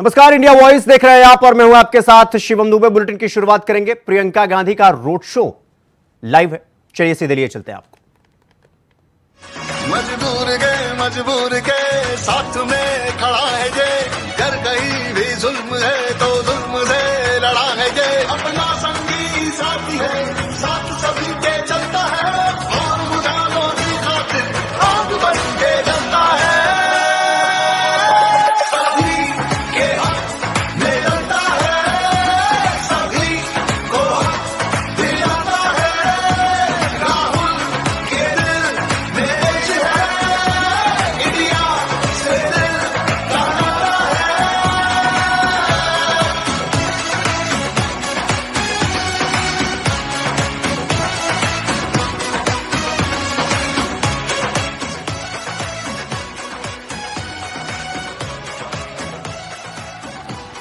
नमस्कार, India voice देख रहे हैं आप और मैं हूं आपके साथ शिवम दुबे। बुलेटिन की शुरुआत करेंगे। प्रियंका गांधी का रोड शो लाइव है, चलिए सीधे लिए चलते हैं आपको। मजबूर के साथ में खड़ा है ये, कर कहीं भी जुल्म है तो जुल्म से लड़ा है ये। अपना संगी साथी है, साथ सभी के चलता है, और मुजालों की खातिर आग बन के जलता है। सभी के हाथ में जलता है, सभी को दिलाता है। राहुल के दिल में देश है, इंडिया से दिल कहलाता है।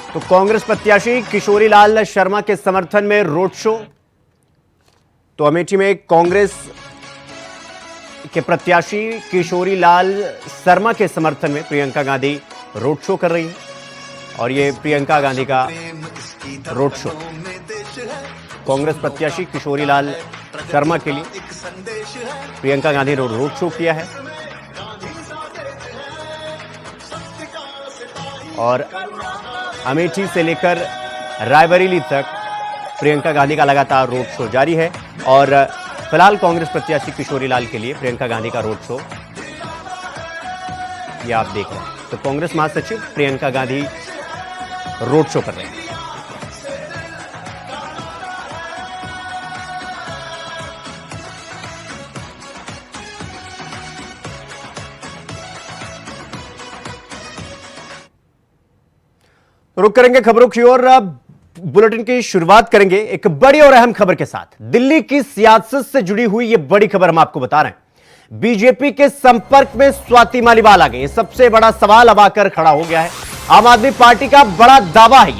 तो कांग्रेस प्रत्याशी किशोरी लाल शर्मा के समर्थन में रोड शो। तो अमेठी में कांग्रेस के प्रत्याशी किशोरी लाल शर्मा के समर्थन में प्रियंका गांधी रोड शो कर रही है और ये प्रियंका गांधी का रोड शो कांग्रेस प्रत्याशी किशोरी लाल शर्मा के लिए प्रियंका गांधी ने रोड शो किया है और अमेठी से लेकर रायबरेली तक प्रियंका गांधी का लगातार रोड शो जारी है। और फिलहाल कांग्रेस प्रत्याशी किशोरी लाल के लिए प्रियंका गांधी का रोड शो ये आप देख रहे हैं। तो कांग्रेस महासचिव प्रियंका गांधी रोड शो कर रहे हैं। रुक करेंगे खबरों की ओर। बुलेटिन की शुरुआत करेंगे एक बड़ी और अहम खबर के साथ। दिल्ली की सियासत से जुड़ी हुई यह बड़ी खबर हम आपको बता रहे हैं। बीजेपी के संपर्क में स्वाति मालीवाल आ गई। सबसे बड़ा सवाल अब आकर खड़ा हो गया है। आम आदमी पार्टी का बड़ा दावा है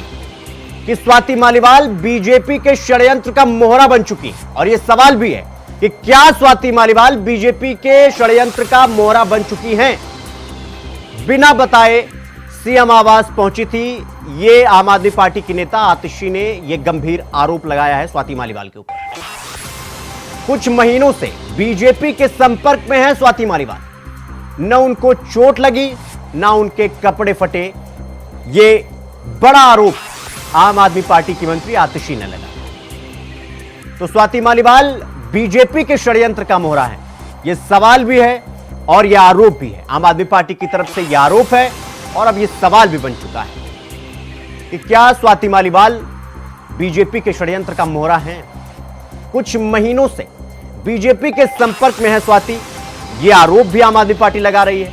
कि स्वाति मालीवाल बीजेपी के षड्यंत्र का मोहरा बन चुकी है। और यह सवाल भी है कि क्या स्वाति मालीवाल बीजेपी के षड्यंत्र का मोहरा बन चुकी हैं। बिना बताए सीएम आवास पहुंची थी। ये आम आदमी पार्टी की नेता आतिशी ने यह गंभीर आरोप लगाया है स्वाति मालीवाल के ऊपर। कुछ महीनों से बीजेपी के संपर्क में है स्वाति मालीवाल। न उनको चोट लगी, न उनके कपड़े फटे। ये बड़ा आरोप आम आदमी पार्टी की मंत्री आतिशी ने लगाया। तो स्वाति मालीवाल बीजेपी के षड्यंत्र का मोहरा है, यह सवाल भी है और यह आरोप भी है। आम आदमी पार्टी की तरफ से यह आरोप है और अब यह सवाल भी बन चुका है कि क्या स्वाति मालीवाल बीजेपी के षड्यंत्र का मोहरा है। कुछ महीनों से बीजेपी के संपर्क में है स्वाति, यह आरोप भी आम आदमी पार्टी लगा रही है।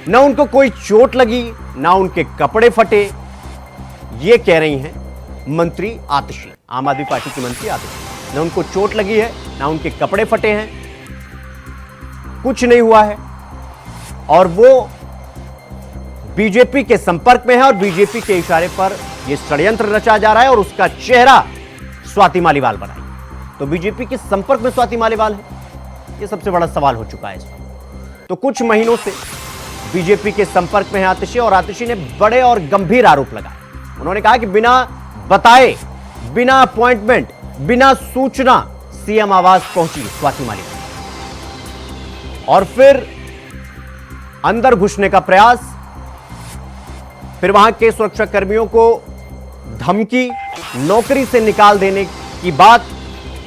न उनको कोई चोट लगी, न उनके कपड़े फटे, यह कह रही हैं मंत्री आतिशी, आम आदमी पार्टी की मंत्री आतिशी। न उनको चोट लगी है, न उनके कपड़े फटे हैं, कुछ नहीं हुआ है और वो बीजेपी के संपर्क में है और बीजेपी के इशारे पर यह षड्यंत्र रचा जा रहा है और उसका चेहरा स्वाति मालीवाल बनाई। तो बीजेपी के संपर्क में स्वाति मालीवाल है, यह सबसे बड़ा सवाल हो चुका है इस वक्त। तो कुछ महीनों से बीजेपी के संपर्क में है आतिशी और आतिशी ने बड़े और गंभीर आरोप लगाए। उन्होंने कहा कि बिना बताए, बिना अपॉइंटमेंट, बिना सूचना सीएम आवास पहुंची स्वाति मालीवाल और फिर अंदर घुसने का प्रयास, फिर वहां के सुरक्षा कर्मियों को धमकी, नौकरी से निकाल देने की बात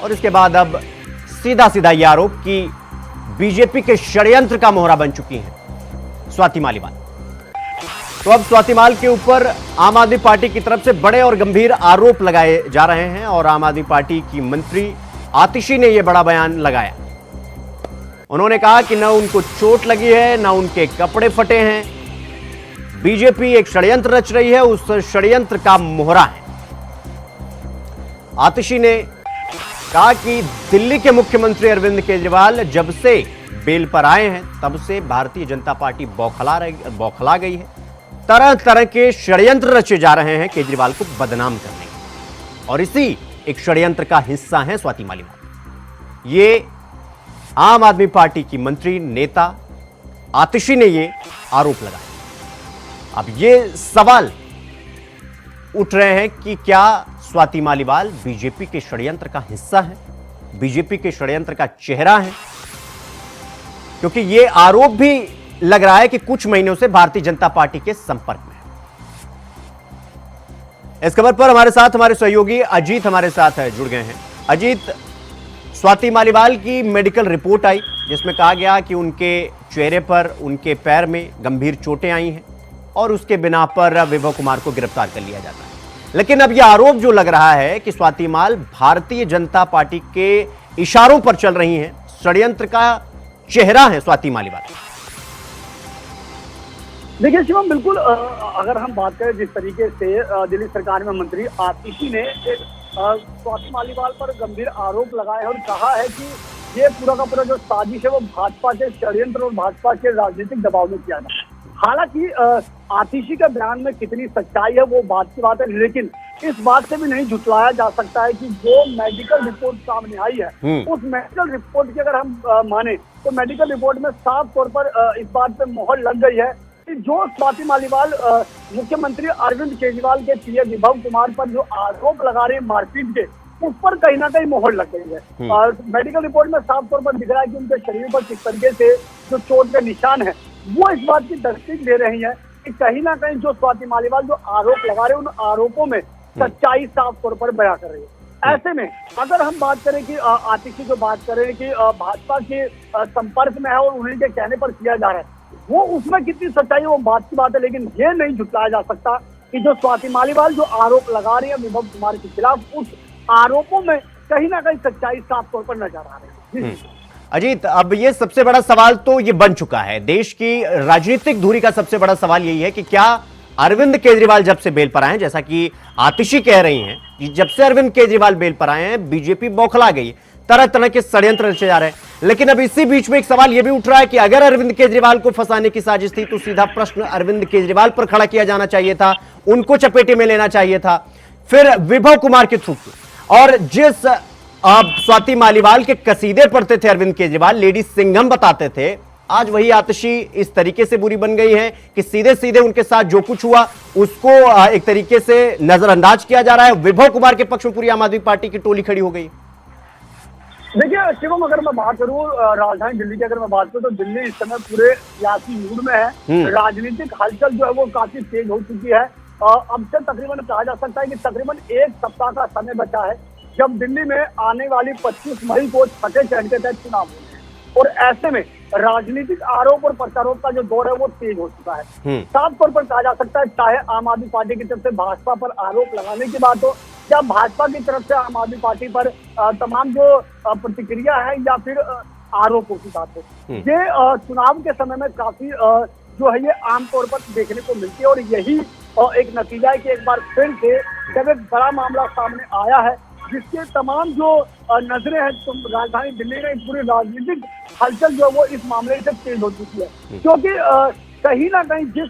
और इसके बाद अब सीधा सीधा यह आरोप कि बीजेपी के षड्यंत्र का मोहरा बन चुकी हैं स्वाति मालीवाल। तो अब स्वाति मालीवाल के ऊपर आम आदमी पार्टी की तरफ से बड़े और गंभीर आरोप लगाए जा रहे हैं और आम आदमी पार्टी की मंत्री आतिशी ने यह बड़ा बयान लगाया। उन्होंने कहा कि न उनको चोट लगी है, न उनके कपड़े फटे हैं। बीजेपी एक षड्यंत्र रच रही है, उस षड्यंत्र का मोहरा है। आतिशी ने कहा कि दिल्ली के मुख्यमंत्री अरविंद केजरीवाल जब से बेल पर आए हैं तब से भारतीय जनता पार्टी बौखला गई है। तरह तरह के षड्यंत्र रचे जा रहे हैं केजरीवाल को बदनाम करने के और इसी एक षड्यंत्र का हिस्सा है स्वाति मालीवाल। ये आम आदमी पार्टी की मंत्री नेता आतिशी ने ये आरोप लगाया। अब ये सवाल उठ रहे हैं कि क्या स्वाति मालीवाल बीजेपी के षड्यंत्र का हिस्सा है, बीजेपी के षड्यंत्र का चेहरा है, क्योंकि यह आरोप भी लग रहा है कि कुछ महीनों से भारतीय जनता पार्टी के संपर्क में है। इस खबर पर हमारे साथ हमारे सहयोगी अजीत हमारे साथ जुड़ गए हैं। अजीत, स्वाति मालीवाल की मेडिकल रिपोर्ट आई जिसमें कहा गया कि उनके चेहरे पर, उनके पैर में गंभीर चोटें आई हैं और उसके बिना पर विभव कुमार को गिरफ्तार कर लिया जाता है। लेकिन अब यह आरोप जो लग रहा है कि स्वाति माल भारतीय जनता पार्टी के इशारों पर चल रही हैं, षड्यंत्र का चेहरा है स्वाति मालीवाल। देखिए शिवम, बिल्कुल अगर हम बात करें जिस तरीके से दिल्ली सरकार में मंत्री आतिशी ने स्वाति मालीवाल पर गंभीर आरोप लगाए और कहा है कि ये पूरा का पूरा जो साजिश है वो भाजपा के षड्यंत्र और भाजपा के राजनीतिक दबाव में किया गया। हालांकि आतिशी के बयान में कितनी सच्चाई है वो बात की बात है, लेकिन इस बात से भी नहीं झुटलाया जा सकता है कि जो मेडिकल रिपोर्ट सामने आई है उस मेडिकल रिपोर्ट की अगर हम माने तो मेडिकल रिपोर्ट में साफ तौर पर इस बात पे मोहर लग गई है कि जो स्वाति मालीवाल मुख्यमंत्री अरविंद केजरीवाल के पीए विभव कुमार पर जो आरोप लगा रहे हैं मारपीट के, उस पर कहीं ना कहीं मोहर लग गई है। मेडिकल रिपोर्ट में साफ तौर पर दिख रहा है कि उनके शरीर पर किस तरीके से जो चोट के निशान है वो इस बात की तस्दीक दे रही है कि कहीं ना कहीं जो स्वाति मालीवाल जो आरोप लगा रहे हैं उन आरोपों में सच्चाई साफ तौर पर बयां कर रही है। ऐसे में अगर हम बात करें कि आतिशी जो बात कर रहे हैं कि भाजपा के संपर्क में है और उन्हीं के कहने पर किया जा रहा है, वो उसमें कितनी सच्चाई है वो बात की बात है, लेकिन ये नहीं झुटलाया जा सकता कि जो स्वाति मालीवाल जो आरोप लगा रही है विभव कुमार के खिलाफ, उस आरोपों में कहीं ना कहीं सच्चाई साफ तौर पर नजर आ रही है। अजीत, अब ये सबसे बड़ा सवाल तो ये बन चुका है, देश की राजनीतिक धुरी का सबसे बड़ा सवाल यही है कि क्या अरविंद केजरीवाल जब से बेल पर आए, जैसा कि आतिशी कह रही हैं कि जब से अरविंद केजरीवाल बेल पर आए हैं बीजेपी बौखला गई, तरह तरह के षड्यंत्र रचे जा रहे हैं। लेकिन अब इसी बीच में एक सवाल यह भी उठ रहा है कि अगर अरविंद केजरीवाल को फंसाने की साजिश थी तो सीधा प्रश्न अरविंद केजरीवाल पर खड़ा किया जाना चाहिए था, उनको चपेटे में लेना चाहिए था, फिर विभव कुमार के थ्रू। और जिस स्वाति मालीवाल के कसीदे पढ़ते थे अरविंद केजरीवाल, लेडी सिंघम बताते थे, आज वही आतिशी इस तरीके से बुरी बन गई है कि सीधे सीधे उनके साथ जो कुछ हुआ उसको एक तरीके से नजरअंदाज किया जा रहा है। विभव कुमार के पक्ष में पूरी आम आदमी पार्टी की टोली खड़ी हो गई। देखिए शिवम, अगर मैं बात करूं राजधानी दिल्ली की, अगर मैं बात करूं तो दिल्ली इस समय पूरे सियासी मूड में है। राजनीतिक हलचल जो है वो काफी तेज हो चुकी है। अब से तकरीबन कहा जा सकता है कि तकरीबन एक सप्ताह का समय बचा है जब दिल्ली में आने वाली 25 मई को छठे चरण के तहत चुनाव होने हैं, और ऐसे में राजनीतिक आरोप और प्रत्यारोप का जो दौर है वो तेज हो चुका है। साफ तौर पर कहा जा सकता है, चाहे आम आदमी पार्टी की तरफ से भाजपा पर आरोप लगाने की बात हो या भाजपा की तरफ से आम आदमी पार्टी पर तमाम जो प्रतिक्रिया है या फिर आरोपों की बात हो, ये चुनाव के समय में काफी जो है ये आमतौर पर देखने को मिलती है। और यही एक नतीजा है कि एक बार फिर से जब एक बड़ा मामला सामने आया है जिसके तमाम जो नजरें हैं तो राजधानी दिल्ली में पूरी राजनीतिक हलचल जो है वो इस मामले से तेज हो चुकी है, क्योंकि कहीं ना कहीं जिस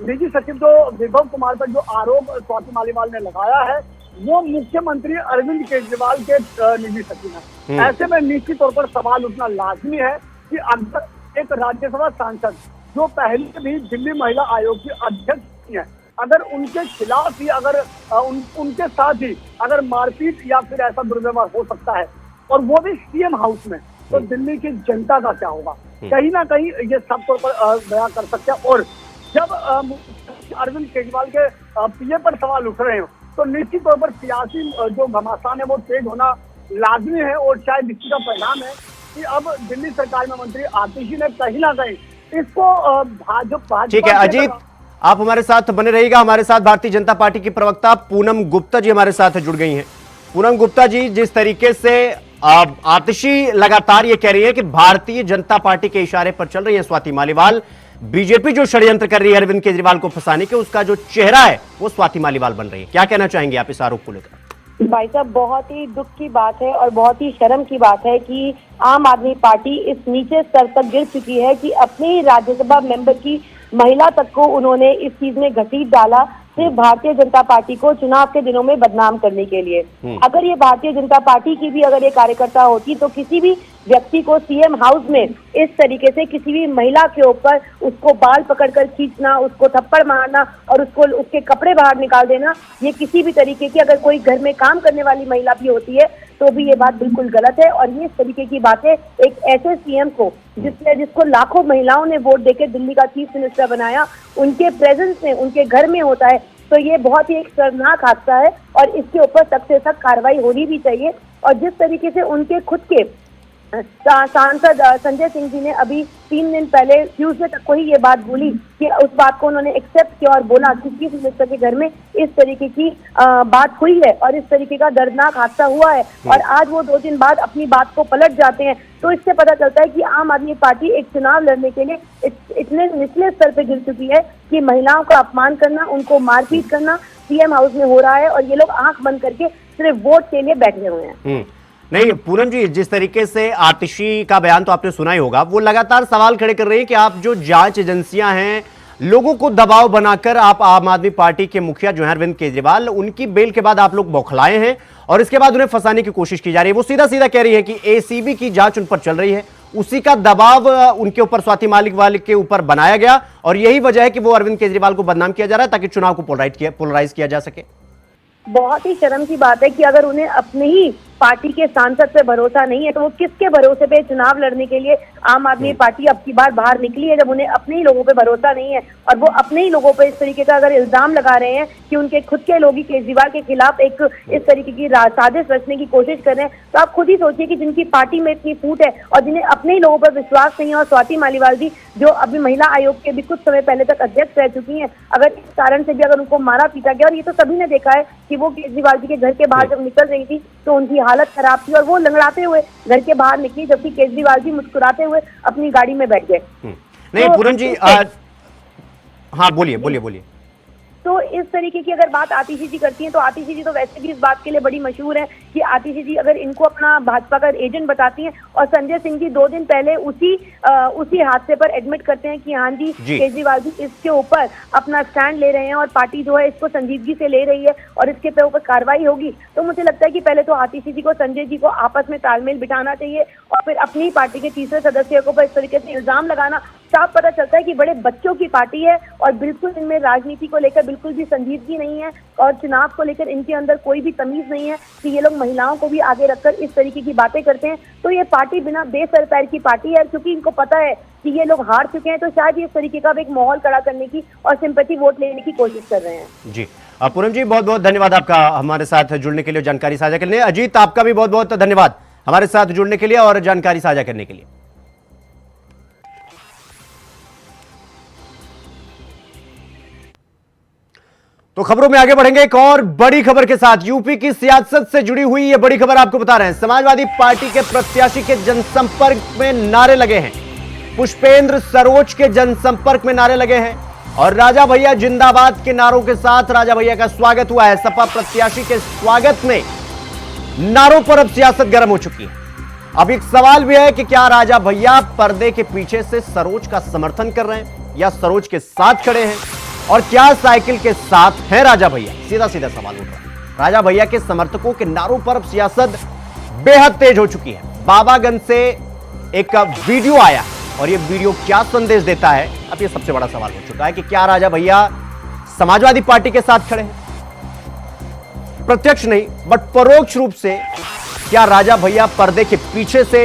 निजी सचिव जो विभव कुमार पर जो आरोप स्वाति मालीवाल ने लगाया है वो मुख्यमंत्री अरविंद केजरीवाल के निजी सचिव हैं। ऐसे में निश्चित तौर पर सवाल उठना लाजमी है कि अगर एक राज्यसभा सांसद जो पहले भी दिल्ली महिला आयोग की अध्यक्ष है, अगर उनके खिलाफ ही अगर उनके साथ ही अगर मारपीट या फिर ऐसा दुर्व्यवहार हो सकता है और वो भी सीएम हाउस में, तो दिल्ली की जनता का क्या होगा, कहीं ना कहीं ये सब तौर पर बयां कर सकते हैं। और जब अरविंद केजरीवाल के पीए पर सवाल उठ रहे हो तो निश्चित तौर पर सियासी जो घमासान है वो तेज होना लाजमी है, और शायद इसी का परिणाम है कि अब दिल्ली सरकार में मंत्री आतिशी ने कहीं ना कहीं इसको भाजपा। ठीक है अजीत, आप हमारे साथ बने रहिएगा। हमारे साथ भारतीय जनता पार्टी की प्रवक्ता पूनम गुप्ता जी हमारे साथ जुड़ गई हैं। पूनम गुप्ता जी, जिस तरीके से आतिशी लगातार ये कह रही है कि भारतीय जनता पार्टी के इशारे पर चल रही है स्वाति मालीवाल, बीजेपी जो षड्यंत्र कर रही है अरविंद केजरीवाल को फंसाने के, उसका जो चेहरा है वो स्वाति मालीवाल बन रही है, क्या कहना चाहेंगे आप इस आरोप को लेकर? भाई साहब, बहुत ही दुख की बात है और बहुत ही शर्म की बात है कि आम आदमी पार्टी इस नीचे स्तर तक गिर चुकी है कि अपने ही राज्यसभा मेंबर की महिला तक को उन्होंने इस चीज में घसीट डाला सिर्फ भारतीय जनता पार्टी को चुनाव के दिनों में बदनाम करने के लिए। अगर ये भारतीय जनता पार्टी की भी अगर ये कार्यकर्ता होती तो किसी भी व्यक्ति को सीएम हाउस में इस तरीके से किसी भी महिला के ऊपर उसको बाल पकड़कर खींचना, उसको थप्पड़ मारना और उसको उसके कपड़े बाहर निकाल देना, ये किसी भी तरीके की अगर कोई घर में काम करने वाली महिला भी होती है तो भी ये बात बिल्कुल गलत है। और ये इस तरीके की बातें एक ऐसे सीएम को जिसको लाखों महिलाओं ने वोट देकर दिल्ली का चीफ मिनिस्टर बनाया, उनके प्रेजेंस में उनके घर में होता है, तो ये बहुत ही एक शर्मनाक हादसा है और इसके ऊपर सख्त से सख्त कार्रवाई होनी भी चाहिए। और जिस तरीके से उनके खुद के सांसद संजय सिंह जी ने अभी 3 दिन पहले ट्यूसडे तक को ही ये बात बोली कि उस बात को उन्होंने एक्सेप्ट किया और बोला कि चीफ मिनिस्टर के घर में इस तरीके की बात हुई है और इस तरीके का दर्दनाक हादसा हुआ है, और आज वो 2 दिन बाद अपनी बात को पलट जाते हैं। तो इससे पता चलता है कि आम आदमी पार्टी एक चुनाव लड़ने के लिए इतने निचले स्तर पे गिर चुकी है कि महिलाओं का अपमान करना, उनको मारपीट करना सीएम हाउस में हो रहा है और ये लोग आंख बंद करके सिर्फ वोट के लिए बैठे हुए हैं। नहीं पूनम जी, जिस तरीके से आतिशी का बयान तो आपने सुना ही होगा, वो लगातार सवाल खड़े कर रही है कि आप जो जांच एजेंसियां हैं, लोगों को दबाव बनाकर आप आम आदमी पार्टी के मुखिया जो हैं अरविंद केजरीवाल, उनकी बेल के बाद आप लोग बौखलाए हैं और इसके बाद उन्हें फंसाने की कोशिश की जा रही है। वो सीधा सीधा कह रही है कि एसीबी की जांच उन पर चल रही है, उसी का दबाव उनके ऊपर स्वाति मालिवाल के ऊपर बनाया गया और यही वजह है कि वो अरविंद केजरीवाल को बदनाम किया जा रहा है ताकि चुनाव को पोलराइज किया जा सके। बहुत ही शर्म की बात है कि अगर उन्हें अपने ही पार्टी के सांसद पे भरोसा नहीं है तो वो किसके भरोसे पे चुनाव लड़ने के लिए आम आदमी पार्टी अब की बार बाहर निकली है, जब उन्हें अपने ही लोगों पे भरोसा नहीं है और वो अपने ही लोगों पे इस तरीके का अगर इल्जाम लगा रहे हैं कि उनके खुद के लोग ही केजरीवाल के खिलाफ एक इस तरीके की साजिश रचने की कोशिश कर रहे हैं। तो आप खुद ही सोचिए कि जिनकी पार्टी में इतनी फूट है और जिन्हें अपने ही लोगों पर विश्वास नहीं है, और स्वाति मालिवाल जी जो अभी महिला आयोग के भी कुछ समय पहले तक अध्यक्ष रह चुकी हैं, अगर इस कारण से भी अगर उनको मारा पीटा गया, और ये तो सभी ने देखा है कि वो केजरीवाल जी के घर के बाहर जब निकल रही थी तो उनकी हालत खराब थी और वो लंगड़ाते हुए घर के बाहर निकली, जबकि केजरीवाल जी मुस्कुराते हुए अपनी गाड़ी में बैठ गए। नहीं पूनम जी, हाँ बोलिए। तो इस तरीके की अगर बात आतिशी जी करती हैं तो आतिशी जी तो वैसे भी इस बात के लिए बड़ी मशहूर है कि आतिशी जी अगर इनको अपना भाजपा का एजेंट बताती हैं, और संजय सिंह जी 2 दिन पहले उसी हादसे पर एडमिट करते हैं कि हाँ जी केजरीवाल जी इसके ऊपर अपना स्टैंड ले रहे हैं और पार्टी जो है इसको संजीदगी से ले रही है और इसके ऊपर कार्रवाई होगी। तो मुझे लगता है कि पहले तो आतिशी जी को संजय जी को आपस में तालमेल बिठाना चाहिए और फिर अपनी पार्टी के तीसरे सदस्य को इस तरीके से इल्जाम लगाना। साफ पता चलता है कि बड़े बच्चों की पार्टी है और बिल्कुल इनमें राजनीति को लेकर बिल्कुल भी संजीदगी नहीं है और चुनाव को लेकर इनके अंदर कोई भी तमीज नहीं है कि ये लोग महिलाओं को भी आगे रखकर इस तरीके की बातें करते हैं। तो ये पार्टी बिना बेसर पैर की पार्टी है, क्योंकि इनको पता है कि ये लोग हार चुके हैं, तो शायद ये इस तरीके का एक माहौल खड़ा करने की और सिंपैथी वोट लेने की कोशिश कर रहे हैं। जी पूनम जी, बहुत बहुत धन्यवाद आपका हमारे साथ जुड़ने के लिए, जानकारी साझा करने। अजीत, आपका भी बहुत बहुत धन्यवाद हमारे साथ जुड़ने के लिए और जानकारी साझा करने के लिए। तो खबरों में आगे बढ़ेंगे एक और बड़ी खबर के साथ। यूपी की सियासत से जुड़ी हुई यह बड़ी खबर आपको बता रहे हैं। समाजवादी पार्टी के प्रत्याशी के जनसंपर्क में नारे लगे हैं, पुष्पेंद्र सरोज के जनसंपर्क में नारे लगे हैं और राजा भैया जिंदाबाद के नारों के साथ राजा भैया का स्वागत हुआ है। सपा प्रत्याशी के स्वागत में नारों पर अब सियासत गर्म हो चुकी है। अब एक सवाल भी है कि क्या राजा भैया पर्दे के पीछे से सरोज का समर्थन कर रहे हैं या सरोज के साथ खड़े हैं, और क्या साइकिल के साथ है राजा भैया? सीधा सीधा सवाल उठ रहा है। राजा भैया के समर्थकों के नारों पर अब सियासत बेहद तेज हो चुकी है। बाबागंज से एक वीडियो आया और यह वीडियो क्या संदेश देता है, अब यह सबसे बड़ा सवाल हो चुका है कि क्या राजा भैया समाजवादी पार्टी के साथ खड़े हैं? प्रत्यक्ष नहीं बट परोक्ष रूप से क्या राजा भैया पर्दे के पीछे से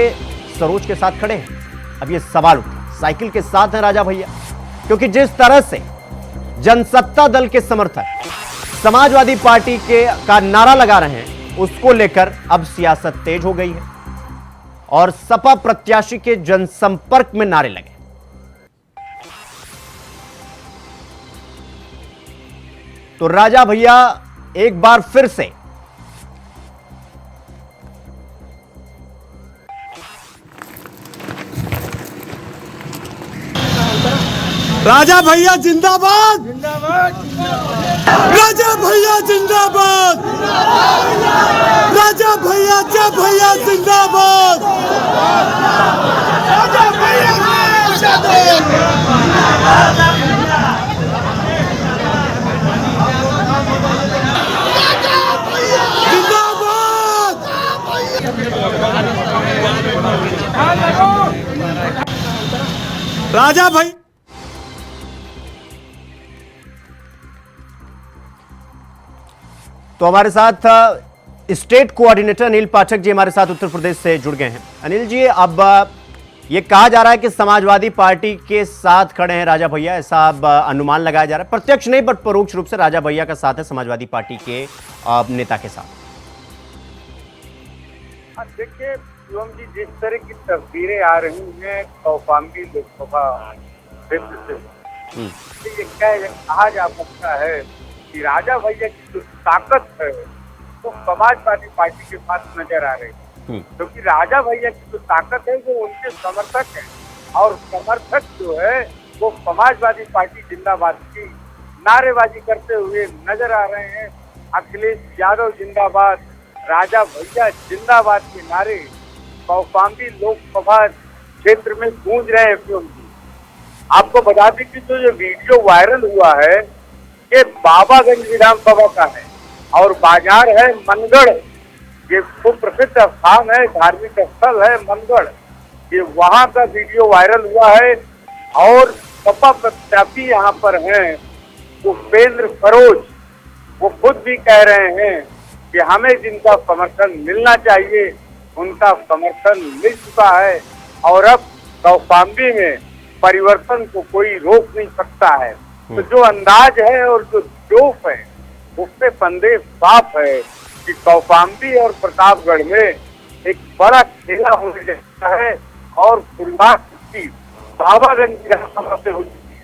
सरोज के साथ खड़े हैं? अब यह सवाल उठा। साइकिल के साथ है राजा भैया, क्योंकि जिस तरह से जनसत्ता दल के समर्थक समाजवादी पार्टी का नारा लगा रहे हैं, उसको लेकर अब सियासत तेज हो गई है और सपा प्रत्याशी के जनसंपर्क में नारे लगे। तो राजा भैया एक बार फिर से राजा भैया जिंदाबाद, राजा भैया जिंदाबाद, राजा भैया जय भैया जिंदाबाद, राजा भैया राजा भाई तो हमारे साथ स्टेट कोऑर्डिनेटर अनिल पाठक जी हमारे साथ उत्तर प्रदेश से जुड़ गए हैं। अनिल जी, अब ये कहा जा रहा है कि समाजवादी पार्टी के साथ खड़े हैं राजा भैया, ऐसा अब अनुमान लगाया जा रहा है, प्रत्यक्ष नहीं बट परोक्ष रूप से राजा भैया का साथ है समाजवादी पार्टी के नेता के साथ। देखिए शिवम जी, जिस तरह की तस्वीरें आ रही हैं कौशाम्बी लोकसभा क्षेत्र से, ये कहा जा सकता है कि राजा भैया की जो ताकत है वो समाजवादी पार्टी के पास नजर आ रही है, क्योंकि राजा भैया की जो ताकत है वो उनके समर्थक है, और समर्थक जो है वो समाजवादी पार्टी जिंदाबाद की नारेबाजी करते हुए नजर आ रहे हैं। अखिलेश यादव जिंदाबाद, राजा भैया जिंदाबाद के नारे कौशाम्बी लोकसभा क्षेत्र में गूंज रहे हैं। शिवम जी, आपको बता दें कि जो ये वीडियो वायरल हुआ है ये बाबागंज विधानसभा का है और बाजार है मनगढ़। ये सुप्रसिद्ध स्थान है, धार्मिक स्थल है मनगढ़। ये वहाँ का वीडियो वायरल हुआ है और सपा प्रत्याशी यहाँ पर हैं उपेंद्र सरोज, वो खुद भी कह रहे हैं कि हमें जिनका समर्थन मिलना चाहिए उनका समर्थन मिल चुका है और अब कौशाम्बी में परिवर्तन को कोई रोक नहीं सकता है। तो जो अंदाज है और जो जोश है उससे संदेश साफ है कि कौशाम्बी और प्रतापगढ़ में एक बड़ा खेला होने जैसा है और शुरुआत की बाबागंज विधानसभा से हो चुकी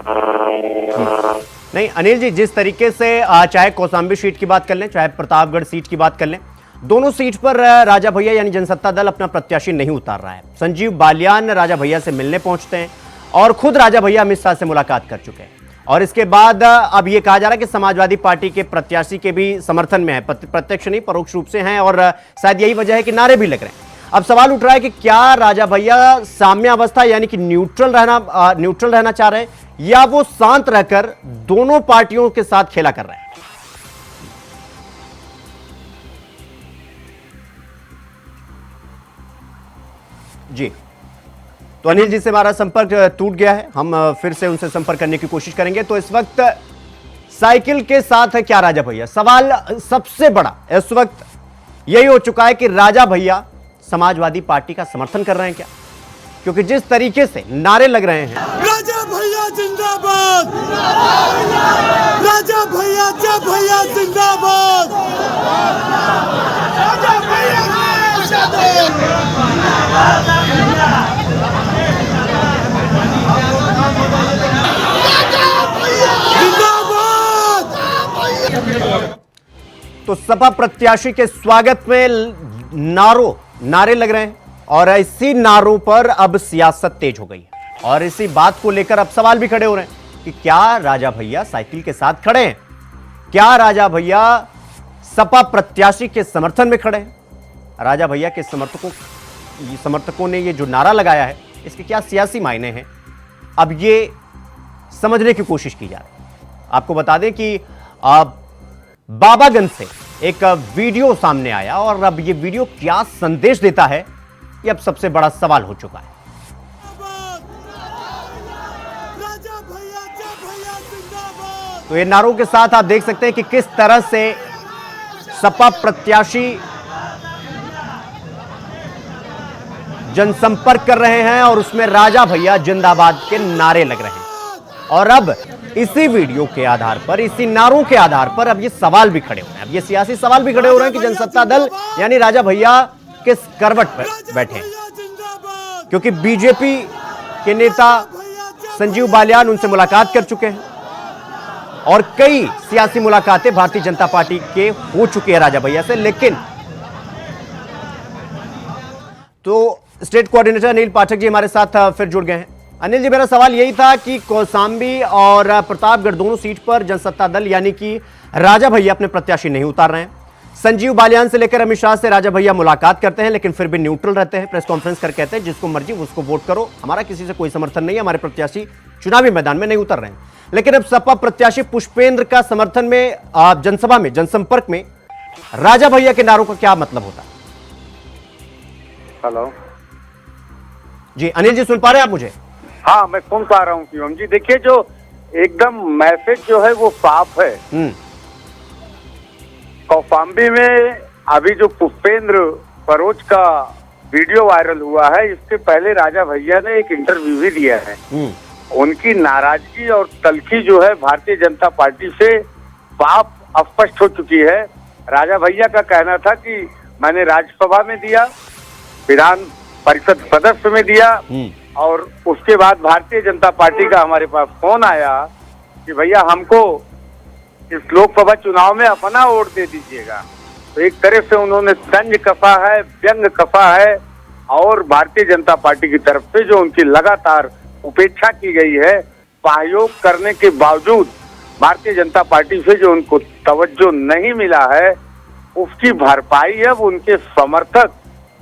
है। नहीं अनिल जी, जिस तरीके से चाहे कौशाम्बी सीट की बात कर लें चाहे प्रतापगढ़ सीट की बात कर लें, दोनों सीट पर राजा भैया यानी जनसत्ता दल अपना प्रत्याशी नहीं उतार रहा है। संजीव बालियान राजा भैया से मिलने पहुंचते हैं और खुद राजा भैया अमित शाह से मुलाकात कर चुके हैं, और इसके बाद अब यह कहा जा रहा है कि समाजवादी पार्टी के प्रत्याशी के भी समर्थन में है, प्रत्यक्ष नहीं परोक्ष रूप से हैं, और शायद यही वजह है कि नारे भी लग रहे हैं। अब सवाल उठ रहा है कि क्या राजा भैया साम्यावस्था यानी कि न्यूट्रल रहना चाह रहे हैं या वो शांत रहकर दोनों पार्टियों के साथ खेला कर रहे हैं? जी, तो अनिल जी से हमारा संपर्क टूट गया है, हम फिर से उनसे संपर्क करने की कोशिश करेंगे। तो इस वक्त साइकिल के साथ है क्या राजा भैया? सवाल सबसे बड़ा इस वक्त यही हो चुका है कि राजा भैया समाजवादी पार्टी का समर्थन कर रहे हैं क्या? क्योंकि जिस तरीके से नारे लग रहे हैं राजा भैया जिंदाबाद, राजा भैया जय भैया जिंदाबाद, राजा भैया जिंदाबाद। तो सपा प्रत्याशी के स्वागत में नारे लग रहे हैं और इसी नारों पर अब सियासत तेज हो गई है, और इसी बात को लेकर अब सवाल भी खड़े हो रहे हैं कि क्या राजा भैया साइकिल के साथ खड़े हैं? क्या राजा भैया सपा प्रत्याशी के समर्थन में खड़े हैं? राजा भैया के समर्थकों ने ये जो नारा लगाया है इसके क्या सियासी मायने हैं, अब ये समझने की कोशिश की जा रही है। आपको बता दें कि बाबागंज से एक वीडियो सामने आया और अब ये वीडियो क्या संदेश देता है ये अब सबसे बड़ा सवाल हो चुका है। राजा भैया जय भैया जिंदाबाद। तो ये नारों के साथ आप देख सकते हैं कि किस तरह से सपा प्रत्याशी जनसंपर्क कर रहे हैं और उसमें राजा भैया जिंदाबाद के नारे लग रहे हैं। और अब इसी वीडियो के आधार पर, इसी नारों के आधार पर अब ये सवाल भी खड़े हो रहे हैं, अब ये सियासी सवाल भी खड़े हो रहे हैं कि जनसत्ता दल यानी राजा भैया किस करवट पर बैठे, क्योंकि बीजेपी के नेता संजीव बालियान उनसे मुलाकात कर चुके हैं और कई सियासी मुलाकातें भारतीय जनता पार्टी के हो चुकी है राजा भैया से। लेकिन तो स्टेट कोऑर्डिनेटर अनिल पाठक जी हमारे साथ फिर जुड़ गए हैं। अनिल जी, मेरा सवाल यही था कि कौशाम्बी और प्रतापगढ़ दोनों सीट पर जनसत्ता दल यानी कि राजा भैया अपने प्रत्याशी नहीं उतार रहे हैं। संजीव बालियान से लेकर अमित शाह से राजा भैया मुलाकात करते हैं लेकिन फिर भी न्यूट्रल रहते हैं, प्रेस कॉन्फ्रेंस कर कहते हैं जिसको मर्जी उसको वोट करो, हमारा किसी से कोई समर्थन नहीं है, हमारे प्रत्याशी चुनावी मैदान में नहीं उतर रहे हैं। लेकिन अब सपा प्रत्याशी पुष्पेंद्र का समर्थन में जनसभा में जनसंपर्क में राजा भैया के नारों का क्या मतलब होता है? हेलो जी अनिल जी, सुन पा रहे हैं आप मुझे? हाँ, मैं सुन पा रहा हूँ शिवम जी। देखिए, जो एकदम मैसेज जो है वो साफ है। कौशाम्बी में अभी जो पुष्पेंद्र फरोज का वीडियो वायरल हुआ है, इससे पहले राजा भैया ने एक इंटरव्यू भी दिया है। उनकी नाराजगी और तलखी जो है भारतीय जनता पार्टी से साफ स्पष्ट हो चुकी है। राजा भैया का कहना था कि मैंने राज्यसभा में दिया, विधान परिषद सदस्य में दिया, और उसके बाद भारतीय जनता पार्टी का हमारे पास फोन आया कि भैया हमको इस लोकसभा चुनाव में अपना वोट दे दीजिएगा। तो एक तरह से उन्होंने तंज कसा है, व्यंग कसा है, और भारतीय जनता पार्टी की तरफ से जो उनकी लगातार उपेक्षा की गई है, सहयोग करने के बावजूद भारतीय जनता पार्टी से जो उनको तवज्जो नहीं मिला है, उसकी भरपाई अब उनके समर्थक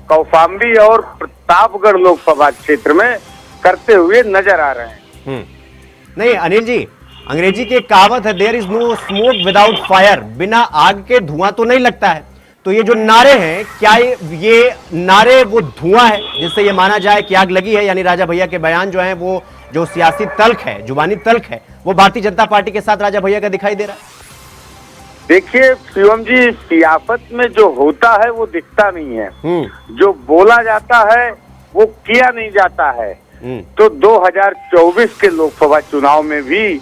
कौशाम्बी और प्रतापगढ़ लोकसभा क्षेत्र में करते हुए नजर आ रहे हैं। नहीं अनिल जी, अंग्रेजी की एक कहावत है, there is no smoke without fire, बिना आग के धुआं तो नहीं लगता है। तो ये जो नारे हैं, क्या ये नारे वो धुआं है जिससे ये माना जाए कि आग लगी है? यानी राजा भैया के बयान जो है, वो जो सियासी तल्ख है, जुबानी तल्ख है, वो भारतीय जनता पार्टी के साथ राजा भैया का दिखाई दे रहा है। देखिए शिवम जी, सियासत में जो होता है वो दिखता नहीं है, जो बोला जाता है वो किया नहीं जाता है। तो 2024 के लोकसभा चुनाव में भी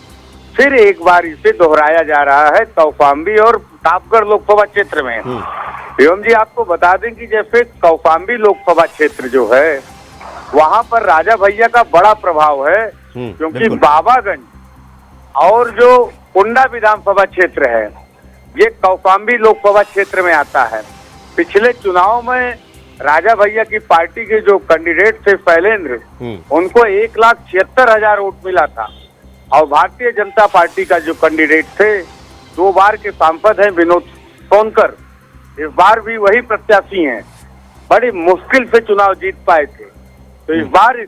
फिर एक बार इसे दोहराया जा रहा है कौशाम्बी और प्रतापगढ़ लोकसभा क्षेत्र में। शिवम जी, आपको बता दें कि जैसे कौशाम्बी लोकसभा क्षेत्र जो है, वहां पर राजा भैया का बड़ा प्रभाव है, क्योंकि बाबागंज और जो कुंडा विधानसभा क्षेत्र है, ये कौशाम्बी लोकसभा क्षेत्र में आता है। पिछले चुनाव में राजा भैया की पार्टी के जो कैंडिडेट थे शैलेंद्र, उनको 1,76,000 वोट मिला था, और भारतीय जनता पार्टी का जो कैंडिडेट थे, 2 बार के सांसद हैं विनोद सोनकर, इस बार भी वही प्रत्याशी हैं, बड़ी मुश्किल से चुनाव जीत पाए थे। तो इस बार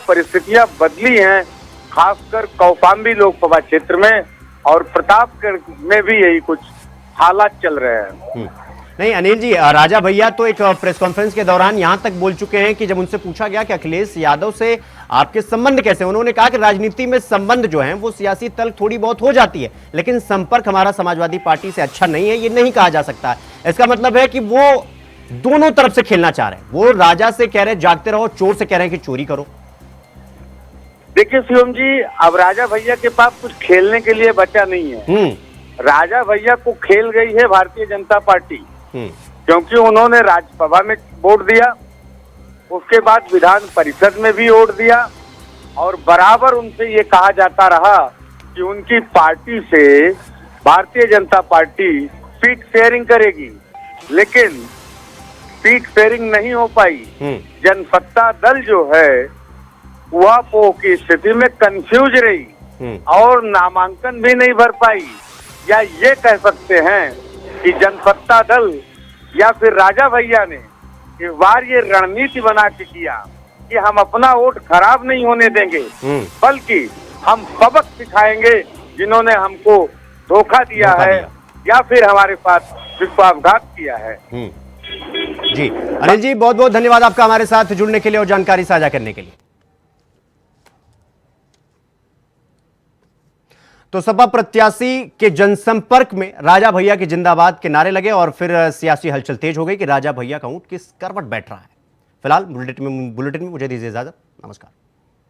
परिस्थितियां बदली हैं, खासकर कौशाम्बी लोकसभा क्षेत्र में, और प्रतापगढ़ में भी यही कुछ हालात चल रहे हैं। नहीं अनिल जी, राजा भैया तो एक प्रेस कॉन्फ्रेंस के दौरान यहां तक बोल चुके हैं कि जब उनसे पूछा गया कि अखिलेश यादव से आपके संबंध कैसे, उन्होंने कहा कि राजनीति में संबंध जो है वो सियासी तल थोड़ी बहुत हो जाती है, लेकिन संपर्क हमारा समाजवादी पार्टी से अच्छा नहीं है, ये नहीं कहा जा सकता। इसका मतलब है कि वो दोनों तरफ से खेलना चाह रहे हैं। वो राजा से कह रहे जागते रहो, चोर से कह रहे हैं कि चोरी करो। देखिए शिवम जी, अब राजा भैया के पास कुछ खेलने के लिए बचा नहीं है। राजा भैया को खेल गई है भारतीय जनता पार्टी, क्योंकि उन्होंने राज्यसभा में वोट दिया, उसके बाद विधान परिषद में भी वोट दिया, और बराबर उनसे ये कहा जाता रहा कि उनकी पार्टी से Bharatiya Janata party seat sharing करेगी, लेकिन सीट शेयरिंग नहीं हो पाई। जनसत्ता दल जो है वह पो की स्थिति में कंफ्यूज रही और नामांकन भी नहीं भर पाई। या ये कह सकते हैं कि जनसत्ता दल या फिर राजा भैया ने इस बार ये रणनीति बना के किया कि हम अपना वोट खराब नहीं होने देंगे, बल्कि हम सबक सिखाएंगे जिन्होंने हमको धोखा दिया है या फिर हमारे साथ विश्वासघात किया है। जी अनिल जी, बहुत बहुत धन्यवाद आपका हमारे साथ जुड़ने के लिए और जानकारी साझा करने के लिए। तो सपा प्रत्याशी के जनसंपर्क में राजा भैया के जिंदाबाद के नारे लगे और फिर सियासी हलचल तेज हो गई कि राजा भैया का ऊंट किस करवट बैठ रहा है। फिलहाल बुलेटिन में मुझे दीजिए इजाजत। नमस्कार।